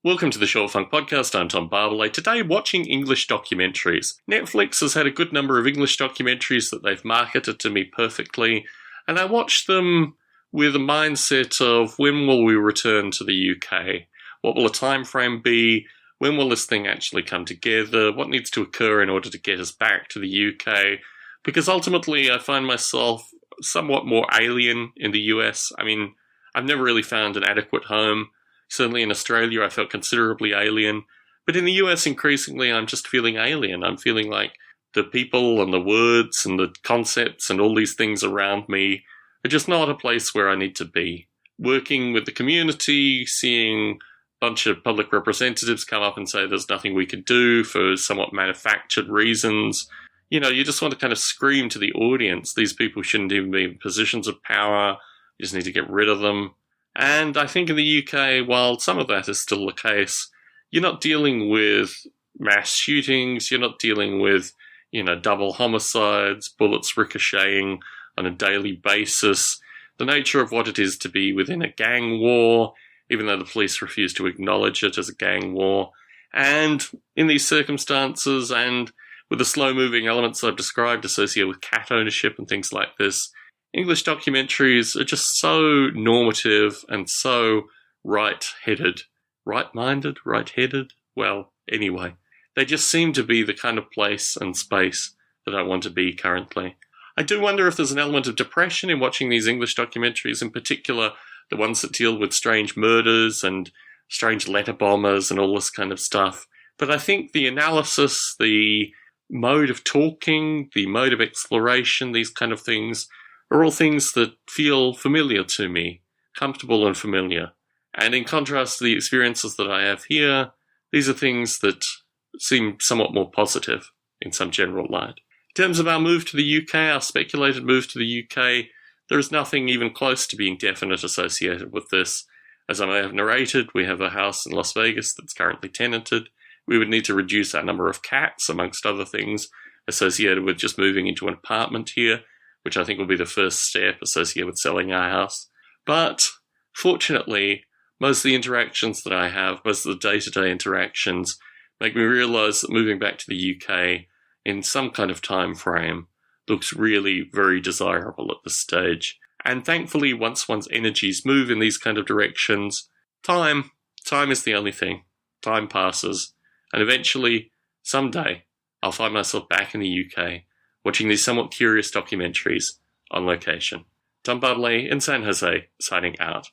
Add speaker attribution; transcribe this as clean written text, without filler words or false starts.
Speaker 1: Welcome to the Short Funk Podcast. I'm Tom Barbalet. Today, watching English documentaries. Netflix has had a good number of English documentaries that they've marketed to me perfectly, and I watched them with a mindset of when will we return to the UK? What will the time frame be? When will this thing actually come together? What needs to occur in order to get us back to the UK? Because ultimately, I find myself somewhat more alien in the US. I mean, I've never really found an adequate home. Certainly in Australia, I felt considerably alien. But in the US, increasingly, I'm just feeling alien. I'm feeling like the people and the words and the concepts and all these things around me are just not a place where I need to be. Working with the community, seeing a bunch of public representatives come up and say there's nothing we can do for somewhat manufactured reasons. You know, you just want to kind of scream to the audience, these people shouldn't even be in positions of power. You just need to get rid of them. And I think in the UK, while some of that is still the case, you're not dealing with mass shootings, you're not dealing with, double homicides, bullets ricocheting on a daily basis. The nature of what it is to be within a gang war, even though the police refuse to acknowledge it as a gang war. And in these circumstances, and with the slow-moving elements I've described associated with cat ownership and things like this, English documentaries are just so normative and so right-headed. Right-minded? Right-headed? Well, anyway. They just seem to be the kind of place and space that I want to be currently. I do wonder if there's an element of depression in watching these English documentaries, in particular the ones that deal with strange murders and strange letter bombers and all this kind of stuff. But I think the analysis, the mode of talking, the mode of exploration, these kind of things are all things that feel familiar to me, comfortable and familiar. And in contrast to the experiences that I have here, these are things that seem somewhat more positive in some general light. In terms of our move to the UK, our speculated move to the UK, there is nothing even close to being definite associated with this. As I may have narrated, we have a house in Las Vegas that's currently tenanted. We would need to reduce our number of cats, amongst other things, associated with just moving into an apartment here, which I think will be the first step associated with selling our house. But, fortunately, most of the interactions that I have, most of the day-to-day interactions, make me realise that moving back to the UK in some kind of time frame looks really very desirable at this stage. And thankfully, once one's energies move in these kind of directions, time is the only thing. Time passes. And eventually, someday, I'll find myself back in the UK, watching these somewhat curious documentaries on location. Tom Barbalet in San Jose, signing out.